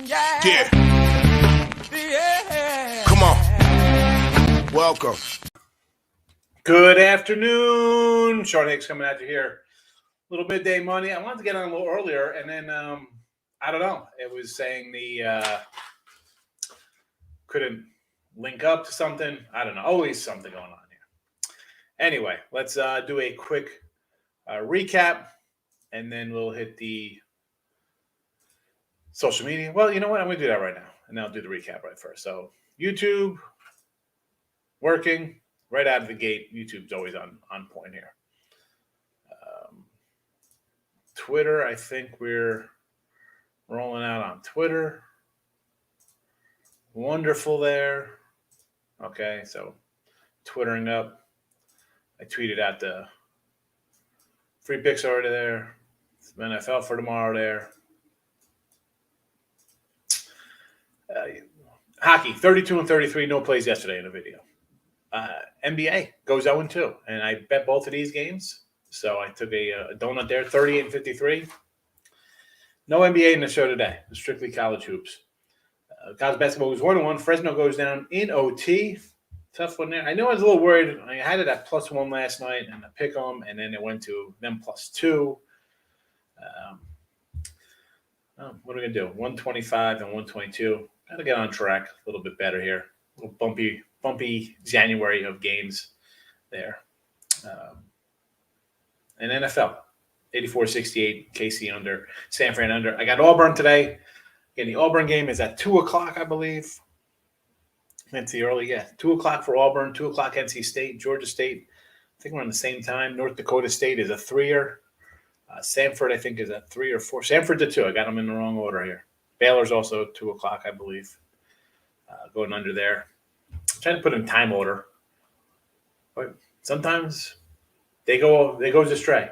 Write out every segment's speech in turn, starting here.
Yeah. Come on. Welcome. Good afternoon. Short Hicks coming at you here. A little midday money. I wanted to get on a little earlier, and then I don't know. It was saying the couldn't link up to something. I don't know. Always something going on here. Anyway, let's do a quick recap, and then we'll hit the social media. Well, you know what? I'm going to do that right now, and then I'll do the recap right first. So YouTube, working right out of the gate. YouTube's always on point here. Twitter, I think we're rolling out on Twitter. Wonderful there. Okay, so Twittering up. I tweeted out the free picks already there. Some NFL for tomorrow there. Hockey, 32-33, no plays yesterday in the video. NBA goes 0-2, and I bet both of these games. So I took a donut there, 38-53. No NBA in the show today. Strictly college hoops. College basketball was 1-1. Fresno goes down in OT. Tough one there. I know I was a little worried. I had it at +1 last night, and I pick them, and then it went to them +2. What are we going to do? 125 and 122. Got to get on track a little bit better here. A little bumpy January of games there. And NFL, 84-68, KC under, San Fran under. I got Auburn today. Again, the Auburn game is at 2 o'clock, I believe. That's the early, 2 o'clock for Auburn, 2 o'clock NC State, Georgia State. I think we're on the same time. North Dakota State is a 3-er. Samford, I think, is at 3 or 4. Samford's a 2. I got them in the wrong order here. Baylor's also 2 o'clock, I believe. Going under there. I'm trying to put in time order. But sometimes they go astray.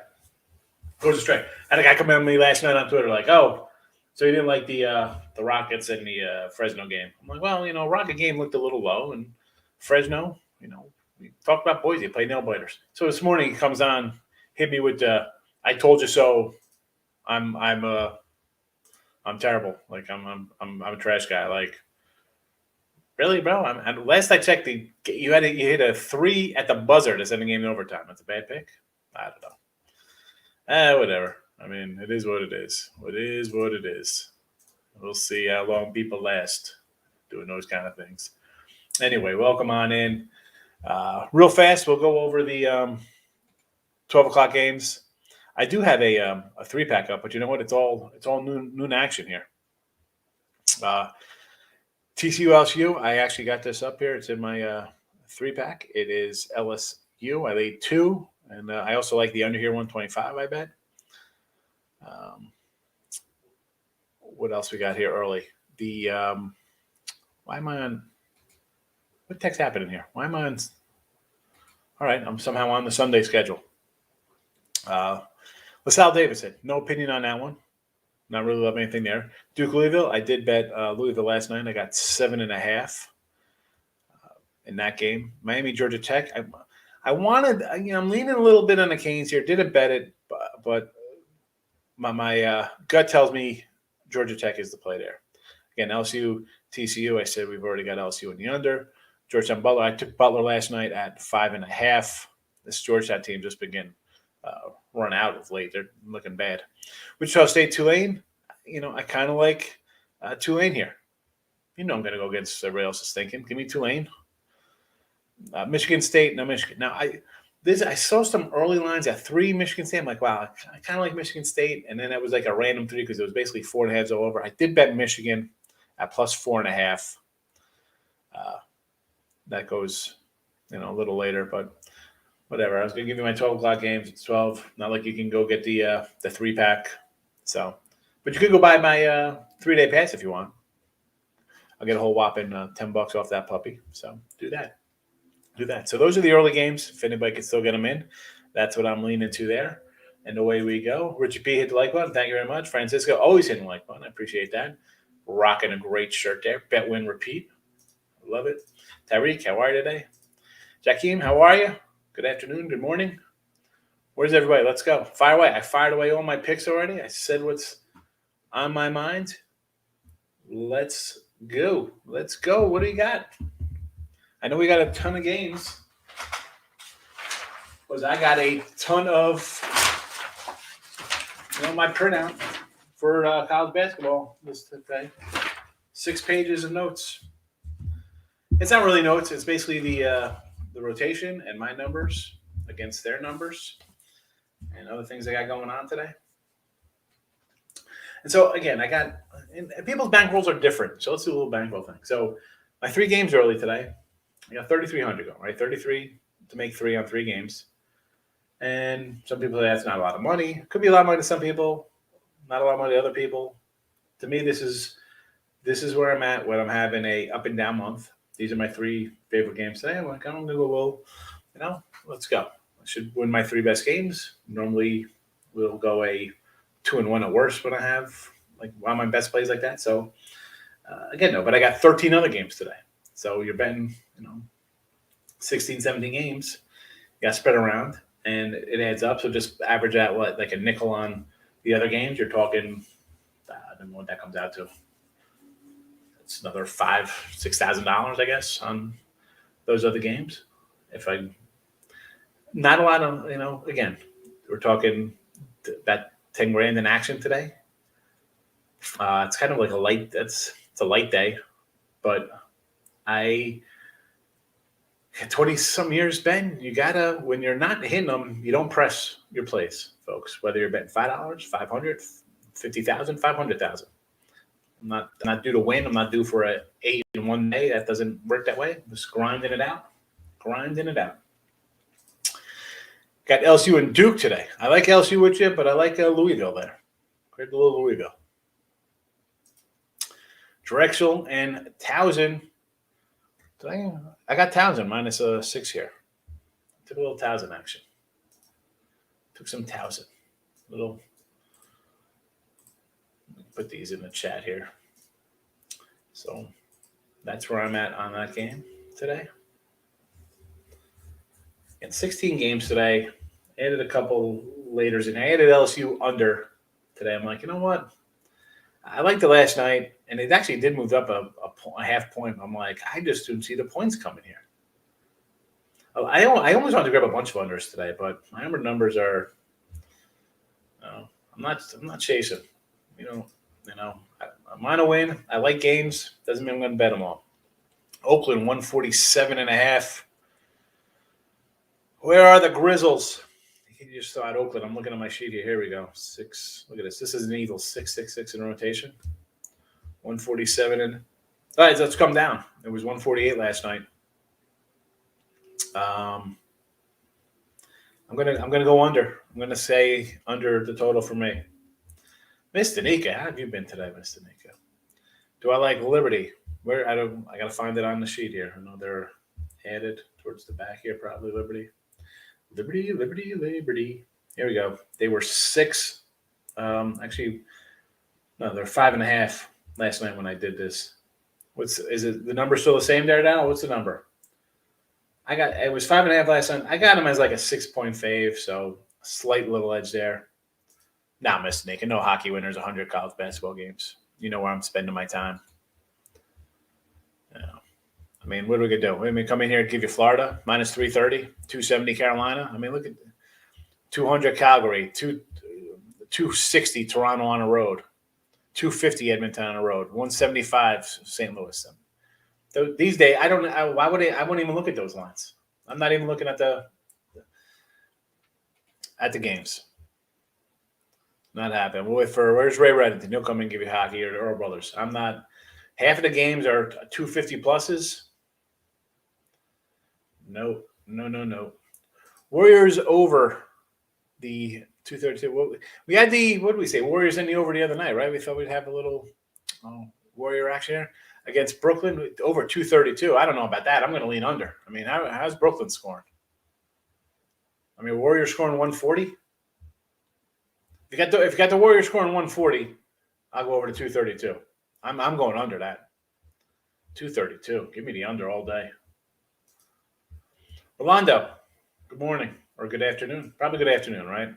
Goes astray. I had a guy come in me last night on Twitter like, oh, so you didn't like the Rockets and the Fresno game. I'm like, well, Rocket game looked a little low, and Fresno, we talked about Boise, play nail biters. So this morning he comes on, hit me with the I told you so. I'm terrible. Like I'm a trash guy. Like, really, bro? Last I checked, you hit a 3 at the buzzer to send the game in overtime. That's a bad pick. I don't know. Whatever. I mean, it is what it is. It is what it is. We'll see how long people last doing those kind of things. Anyway, welcome on in. Real fast, we'll go over the 12 o'clock games. I do have a 3-pack up, but you know what? It's all noon action here. TCU LSU. I actually got this up here. It's in my 3-pack. It is LSU. I laid 2, and I also like the under here 125. I bet. What else we got here early? The why am I on? What the heck's happening here? Why am I on? All right, I'm somehow on the Sunday schedule. LaSalle Davidson, no opinion on that one. Not really love anything there. Duke Louisville, I did bet Louisville last night. I got 7.5 in that game. Miami Georgia Tech. I wanted, I'm leaning a little bit on the Canes here. Didn't bet it, but my gut tells me Georgia Tech is the play there. Again, LSU, TCU. I said we've already got LSU in the under. Georgetown Butler. I took Butler last night at 5.5. This Georgetown team just began run out of late. They're looking bad. Wichita State, Tulane. I kind of like Tulane here. I'm going to go against everybody else is thinking. Give me Tulane. Michigan State. No, Michigan. Now, I saw some early lines at 3 Michigan State. I'm like, wow, I kind of like Michigan State. And then it was like a random 3 because it was basically 4.5 all over. I did bet Michigan at +4.5. That goes, a little later, but whatever. I was going to give you my 12 o'clock games. It's 12. Not like you can go get the 3-pack. So, but you could go buy my 3-day pass if you want. I'll get a whole whopping $10 off that puppy. So do that. So those are the early games. If anybody can still get them in, that's what I'm leaning to there. And away we go. Richie P hit the like button. Thank you very much. Francisco always hitting the like button. I appreciate that. Rocking a great shirt there. Bet, win, repeat. Love it. Tyreek, how are you today? Jakeem, how are you? Good afternoon. Good morning. Where's everybody? Let's go. Fire away. I fired away all my picks already. I said what's on my mind. Let's go. Let's go. What do you got? I know we got a ton of games. Because I got a ton of, my printout for college basketball this today. 6 pages of notes. It's not really notes. It's basically the rotation and my numbers against their numbers and other things I got going on today. And so again, and people's bankrolls are different. So let's do a little bankroll thing. So my 3 games early today, I got 3,300 going, right? 33 to make 3 on 3 games. And some people say that's not a lot of money. Could be a lot of money to some people, not a lot of money to other people. To me, this is where I'm at when I'm having a up and down month. These are my 3 favorite games today. I'm like, I'm gonna go, let's go. I should win my 3 best games. Normally, we'll go a 2-1 at worst when I have like one of my best plays like that. So again, no, but I got 13 other games today. So you're betting, 16, 17 games. You got spread around, and it adds up. So just average out like a nickel on the other games. You're talking, I don't know what that comes out to. It's another $5,000-$6,000, I guess, on those other games. Not a lot of, again, we're talking that 10 grand in action today. It's kind of like it's a light day, but I 20 some years, Ben, you gotta, when you're not hitting them, you don't press your plays, folks, whether you're betting $5, 500, 50,000, 500,000. I'm not due to win. I'm not due for a 8 in one day. That doesn't work that way. I'm just grinding it out. Got LSU and Duke today. I like LSU with you, but I like Louisville there. Great little Louisville. Drexel and Towson. I got Towson minus 6 here. Took a little Towson action. Took some Towson. Put these in the chat here. So that's where I'm at on that game today. And 16 games today. Added a couple laters in. I added LSU under today. I'm like, you know what? I liked it last night, and it actually did move up a half point. I'm like, I just didn't see the points coming here. I almost wanted to grab a bunch of unders today, but my numbers are. I'm not chasing. I want to win. I like games. Doesn't mean I'm going to bet them all. Oakland 147.5. Where are the Grizzles? You just saw it, Oakland. I'm looking at my sheet here. Here we go. 6. Look at this. This is an Eagles 666 in rotation. 147 and. All right, let's come down. It was 148 last night. I'm gonna go under. I'm gonna say under the total for me. Miss Danica, how have you been today, Miss Danica? Do I like Liberty? Where I gotta find it on the sheet here. I know they're added towards the back here, probably Liberty. Liberty. Here we go. They were 6. Actually, no, they're 5.5 last night when I did this. Is it the number still the same there now? What's the number? It was 5.5 last night. I got them as like a 6-point fave, so slight little edge there. Now, Mr. Nick, no hockey winners, 100 college basketball games. You know where I'm spending my time. I mean, what are we going to do? I mean, come in here and give you Florida, minus 330, 270 Carolina. I mean, look at 200 Calgary, 260 Toronto on a road, 250 Edmonton on a road, 175 St. Louis. These days, I wouldn't even look at those lines. I'm not even looking at the games. Not happening. Where's Ray Reddington? He'll come and give you hockey or Earl Brothers. I'm not. Half of the games are 250 pluses. No. Warriors over the 232. We had what did we say? Warriors in the over the other night, right? We thought we'd have a little Warrior action here against Brooklyn over 232. I don't know about that. I'm going to lean under. I mean, how's Brooklyn scoring? I mean, Warriors scoring 140. If you got the Warriors scoring 140, I'll go over to 232. I'm going under that. 232. Give me the under all day. Rolando, good morning or good afternoon. Probably good afternoon, right?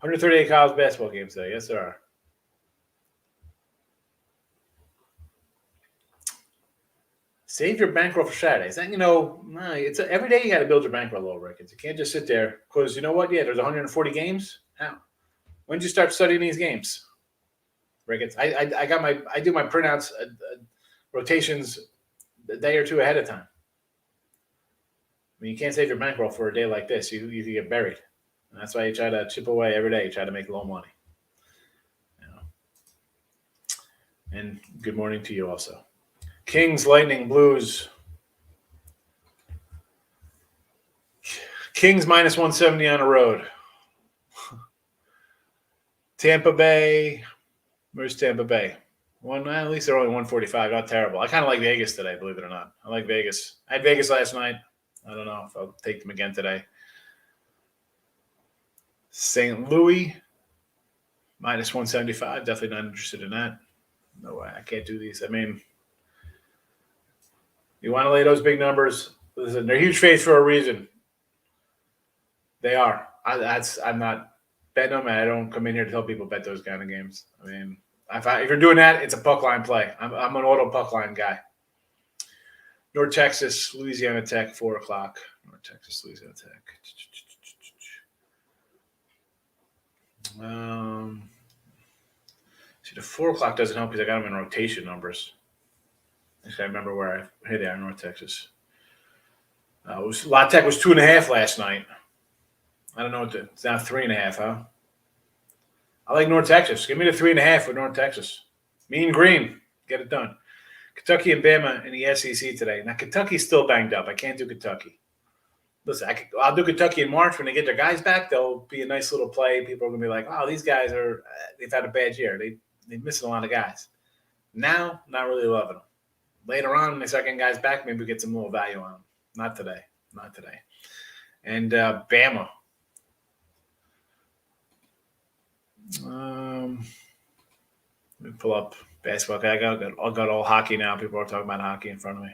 138 college basketball games today. Yes, there are. Save your bankroll for Saturdays. And, every day you got to build your bankroll a little, Ricketts. You can't just sit there because you know what? Yeah, there's 140 games. How? When did you start studying these games, Ricketts? I do my printouts, rotations a day or two ahead of time. I mean, you can't save your bankroll for a day like this. You could get buried. And that's why you try to chip away every day. You try to make a little money. And good morning to you also. Kings, Lightning, Blues. Kings minus 170 on the road. Tampa Bay. Where's Tampa Bay? At least they're only 145. Not terrible. I kind of like Vegas today, believe it or not. I like Vegas. I had Vegas last night. I don't know if I'll take them again today. St. Louis, minus 175. Definitely not interested in that. No way. I can't do these. I mean, you want to lay those big numbers. Listen, they're huge faves for a reason. They are. I'm not betting them, and I don't come in here to tell people bet those kind of games. I mean, if you're doing that, it's a puck line play. I'm an auto puck line guy. North Texas, Louisiana Tech, 4 o'clock. North Texas, Louisiana Tech. See, the 4 o'clock doesn't help because I got them in rotation numbers. Actually, I remember where here they are, North Texas. La Tech was 2.5 last night. I don't know it's now 3.5, huh? I like North Texas. Give me the 3.5 with North Texas. Mean green. Get it done. Kentucky and Bama in the SEC today. Now, Kentucky's still banged up. I can't do Kentucky. Listen, I'll do Kentucky in March when they get their guys back. They'll be a nice little play. People are going to be like, oh, these guys they've had a bad year. They're missing a lot of guys. Now, not really loving them. Later on, when they start getting guys back, maybe we get some little value on them. Not today. And Bama. Let me pull up basketball. I got all hockey now. People are talking about hockey in front of me.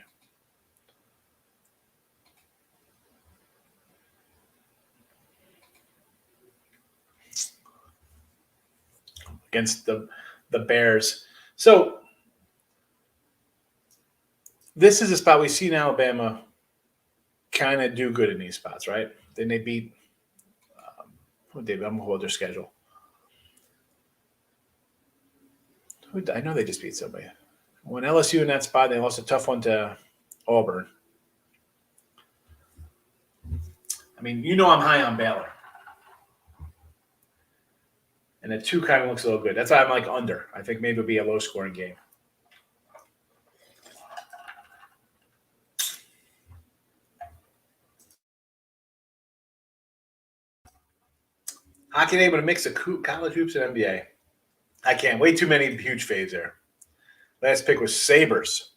Against the Bears. So this is a spot we've seen Alabama kind of do good in these spots, right? Then they beat I'm going to hold their schedule. I know they just beat somebody. When LSU in that spot, they lost a tough one to Auburn. I mean, I'm high on Baylor. And the 2 kind of looks a little good. That's why I'm like under. I think maybe it'll be a low-scoring game. Hockey able to mix the college hoops and NBA. I can't. Way too many huge faves there. Last pick was Sabres.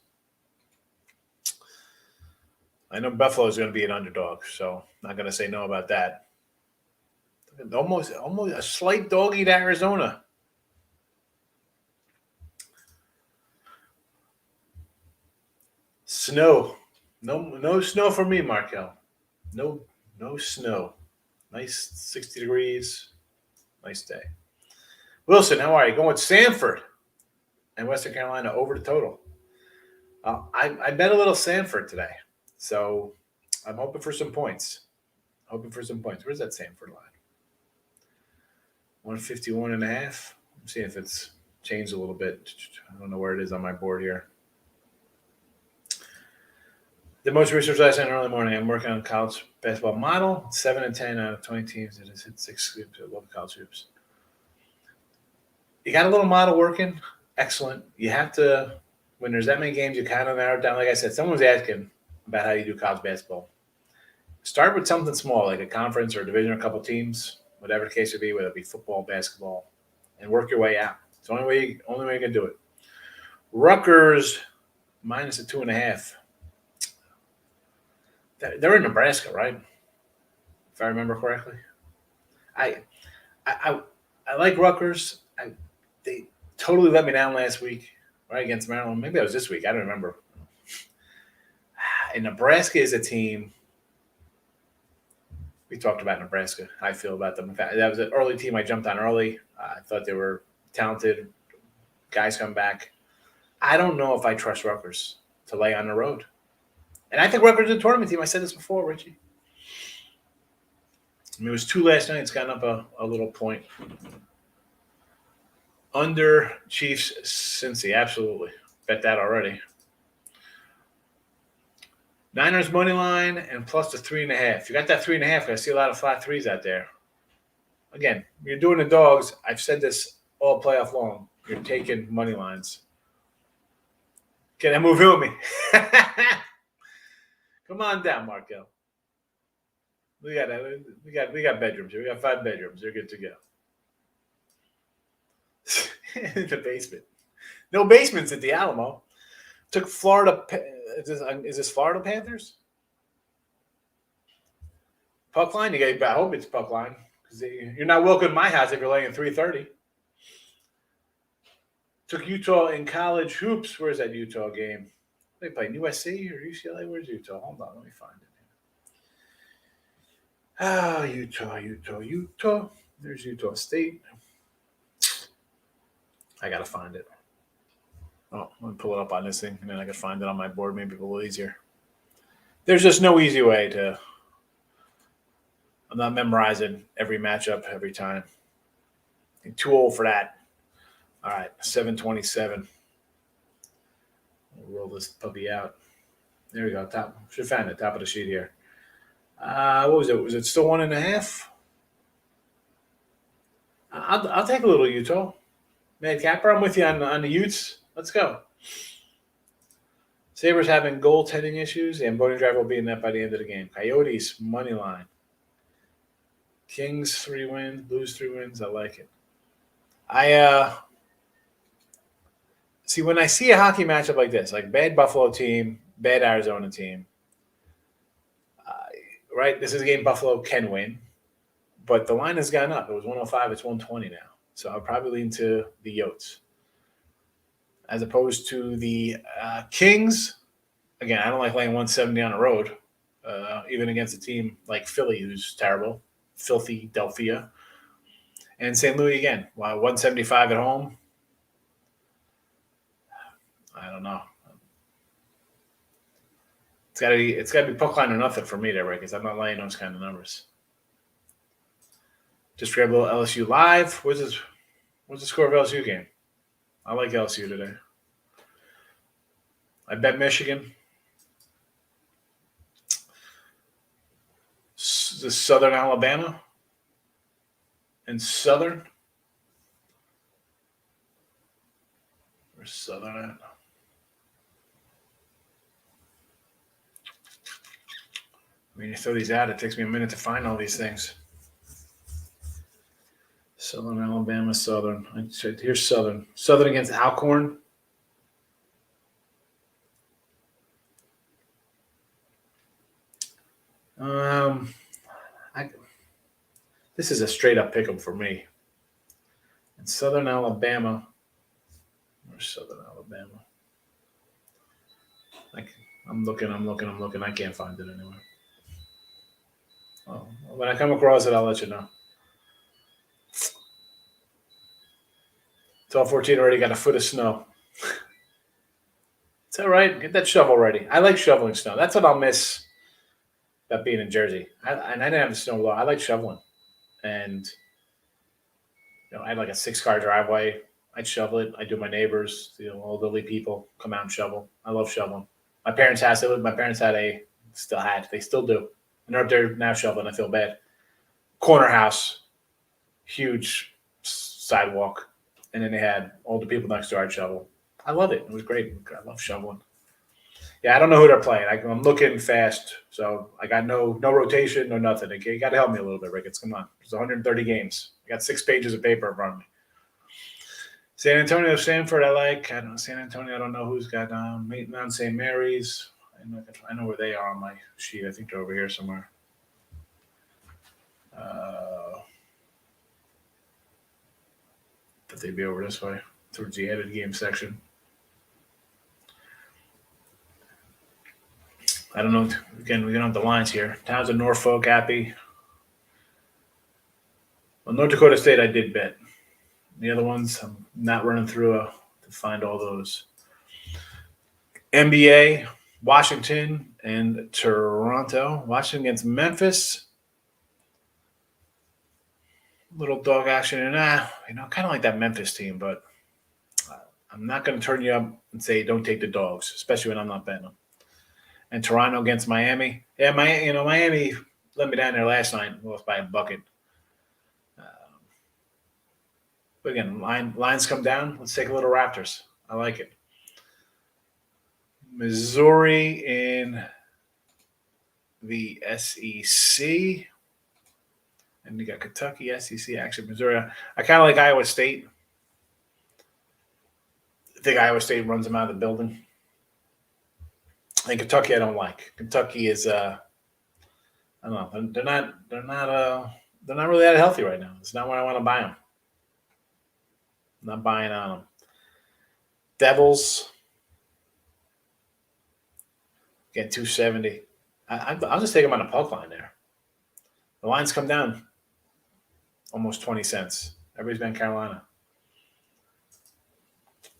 I know Buffalo is going to be an underdog, so not going to say no about that. Almost a slight doggy to Arizona. Snow. No snow for me, Markel. No snow. Nice 60 degrees. Nice day. Wilson, how are you? Going with Sanford and Western Carolina over the total. I bet a little Sanford today. So I'm hoping for some points. Where's that Sanford line? 151.5. I'm seeing if it's changed a little bit. I don't know where it is on my board here. The most research last night in early morning. I'm working on college basketball model. 7 and 10 out of 20 teams. It has hit 6 scoops. I love college hoops. You got a little model working. Excellent. You have to, when there's that many games, you kind of narrow it down. Like I said, someone was asking about how you do college basketball. Start with something small, like a conference or a division or a couple teams, whatever the case would be, whether it be football, basketball, and work your way out. It's the only way you can do it. Rutgers minus a 2.5. They're in Nebraska, right? If I remember correctly. I like Rutgers. They totally let me down last week, right, against Maryland. Maybe that was this week. I don't remember. And Nebraska is a team. We talked about Nebraska. How I feel about them. In fact, that was an early team I jumped on early. I thought they were talented. Guys come back. I don't know if I trust Rutgers to lay on the road. And I think Rutgers is a tournament team. I said this before, Richie. I mean, it was 2 last night. It's gotten up a little point. Under Chiefs Cincy, absolutely. Bet that already. Niners money line and plus the 3.5. You got that 3.5. I see a lot of flat threes out there. Again, you're doing the dogs. I've said this all playoff long. You're taking money lines. Can I move in with me? Come on down, Markel. We got bedrooms here. We got 5 bedrooms. They're good to go. In the basement. No basements at the Alamo. Took Florida. Is this Florida Panthers? Puck line? I hope it's puck line. Because you're not welcome to my house if you're laying at 3:30. Took Utah in college hoops. Where's that Utah game? They playing USC or UCLA? Where's Utah? Hold on, let me find it. Utah. There's Utah State. I gotta find it. Oh, let me pull it up on this thing, and then I can find it on my board. Maybe a little easier. There's just no easy way to. I'm not memorizing every matchup every time. I'm too old for that. All right, 727. We'll roll this puppy out. There we go. Top. Should have found it. Top of the sheet here. What was it? Was it still 1.5? I'll take a little Utah. Mad Capper, I'm with you on the Utes. Let's go. Sabres having goaltending issues, and Voting Drive will be in that by the end of the game. Coyotes, money line. Kings, 3 wins. Blues, 3 wins. I like it. See, when I see a hockey matchup like this, like bad Buffalo team, bad Arizona team, right? This is a game Buffalo can win, but the line has gone up. It was 105. It's 120 now. So I'll probably lean to the Yotes. As opposed to the Kings. Again, I don't like laying 170 on the road, even against a team like Philly, who's terrible, filthy Delphia. And St. Louis again. 175 at home. I don't know. It's gotta be puck line or nothing for me there, right? Because I'm not laying those kind of numbers. Just grab a little LSU live. What's the score of LSU game? I like LSU today. I bet Michigan. The Southern Alabama. And Southern. Where's Southern at? I mean, you throw these out, it takes me a minute to find all these things. Southern Alabama, Southern. Here's Southern. Southern against Alcorn. This is a straight up pick 'em for me. And Southern Alabama. Where's Southern Alabama? I'm looking. I can't find it anywhere. Oh, when I come across it, I'll let you know. 12-14 already got a foot of snow. It's all right. Get that shovel ready. I like shoveling snow. That's what I'll miss about being in Jersey. I didn't have a snow blower. I like shoveling. And I had like a 6-car driveway. I'd shovel it. I do my neighbors, elderly people come out and shovel. I love shoveling. My parents' house, they still do. And they're up there now shoveling. I feel bad. Corner house, huge sidewalk. And then they had older people next door. I'd shovel. I love it. It was great. I love shoveling. Yeah, I don't know who they're playing. I'm looking fast. So I got no rotation, no nothing. Okay, you got to help me a little bit, Ricketts. Come on. There's 130 games. I got 6 pages of paper in front of me. San Antonio, Sanford, I like. I don't know. San Antonio, I don't know who's got Mount St. Mary's. I know where they are on my sheet. I think they're over here somewhere. But they'd be over this way towards the added game section. I don't know. Again, we don't have the lines here. Towns of Norfolk, Appy. Well, North Dakota State, I did bet. The other ones, I'm not running through to find all those. NBA, Washington and Toronto. Washington against Memphis. Little dog action. And, kind of like that Memphis team, but I'm not going to turn you up and say don't take the dogs, especially when I'm not betting them. And Toronto against Miami. Yeah, Miami let me down there last night. Lost by a bucket. But again, lines come down. Let's take a little Raptors. I like it. Missouri in the SEC. And you got Kentucky, SEC action, Missouri. I kind of like Iowa State. I think Iowa State runs them out of the building. And Kentucky, I don't like. Kentucky is, I don't know. They're not really that healthy right now. It's not where I want to buy them. I'm not buying on them. Devils. Again, 270. I'll just take them on a puck line there. The lines come down almost 20 cents. Everybody's been Carolina.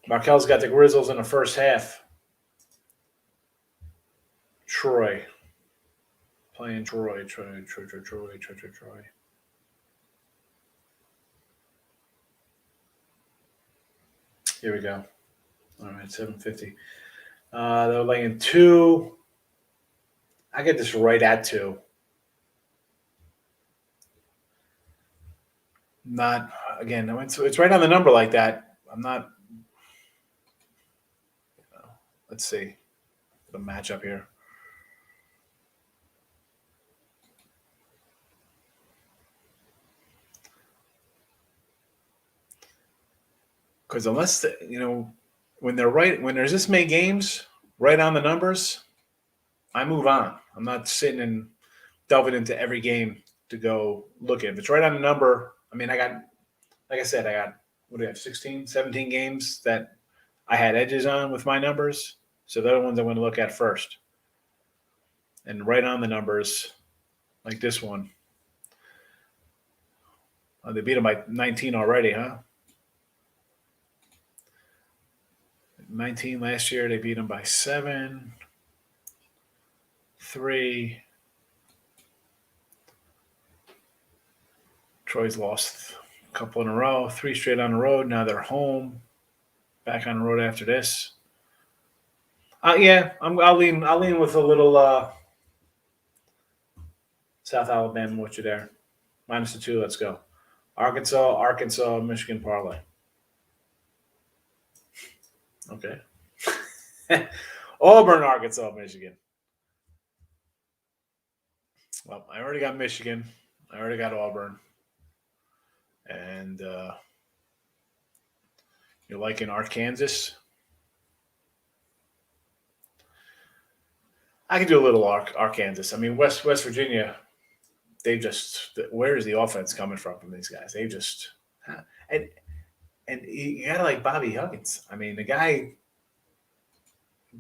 Markel's got the Grizzlies in the first half. Troy. Playing Troy. Here we go. All right, 750. They're laying 2. I get this right at 2. Not again. It's right on the number like that. I'm not. Let's see the matchup here. Because unless when there's this many games right on the numbers, I move on. I'm not sitting and delving into every game to go look at. If it's right on the number, I mean, I got, like I said, what do I have, 16, 17 games that I had edges on with my numbers. So they're the ones I'm going to look at first. And right on the numbers, like this one. Oh, they beat them by 19 already, huh? 19 last year. They beat them by 7, 3. Troy's lost a couple in a row, 3 straight on the road. Now they're home, back on the road after this. I'll lean with a little South Alabama with you there. -2. Let's go. Arkansas, Michigan parlay. Okay. Auburn, Arkansas, Michigan. Well, I already got Michigan. I already got Auburn. And you're liking Arkansas? I can do a little Arkansas. I mean, West Virginia, where is the offense coming from these guys? They just and you gotta like Bobby Huggins. I mean, the guy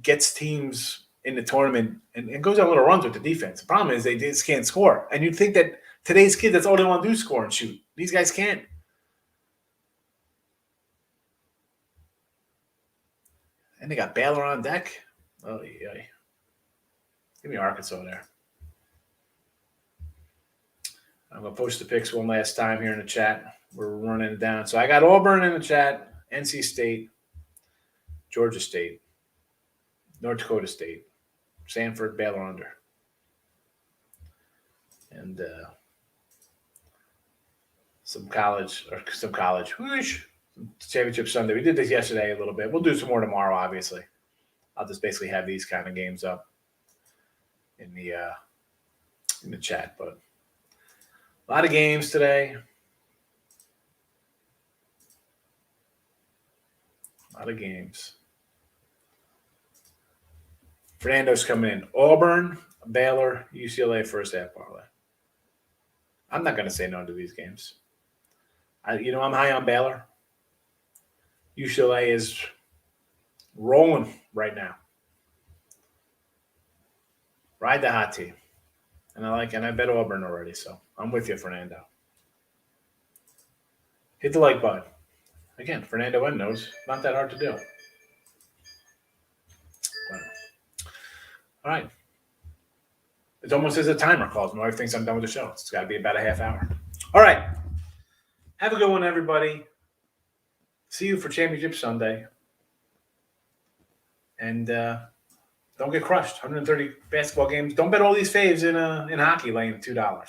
gets teams in the tournament and goes on little runs with the defense. The problem is they just can't score. And you'd think that today's kids, that's all they want to do is score and shoot. These guys can't. And they got Baylor on deck. Oh, yeah. Give me Arkansas there. I'm going to post the picks one last time here in the chat. We're running it down. So I got Auburn in the chat, NC State, Georgia State, North Dakota State, Sanford, Baylor under. And some college. Championship Sunday. We did this yesterday a little bit. We'll do some more tomorrow, obviously. I'll just basically have these kind of games up in the chat. But a lot of games today. A lot of games. Fernando's coming in. Auburn, Baylor, UCLA first half parlay. I'm not going to say no to these games. I'm high on Baylor. UCLA is rolling right now. Ride the hot team. And I bet Auburn already, so I'm with you, Fernando. Hit the like button. Again, Fernando N knows. Not that hard to do. All right. It's almost as a timer calls. My wife thinks I'm done with the show. It's got to be about a half hour. All right. Have a good one, everybody. See you for Championship Sunday. And don't get crushed. 130 basketball games. Don't bet all these faves in hockey laying $2.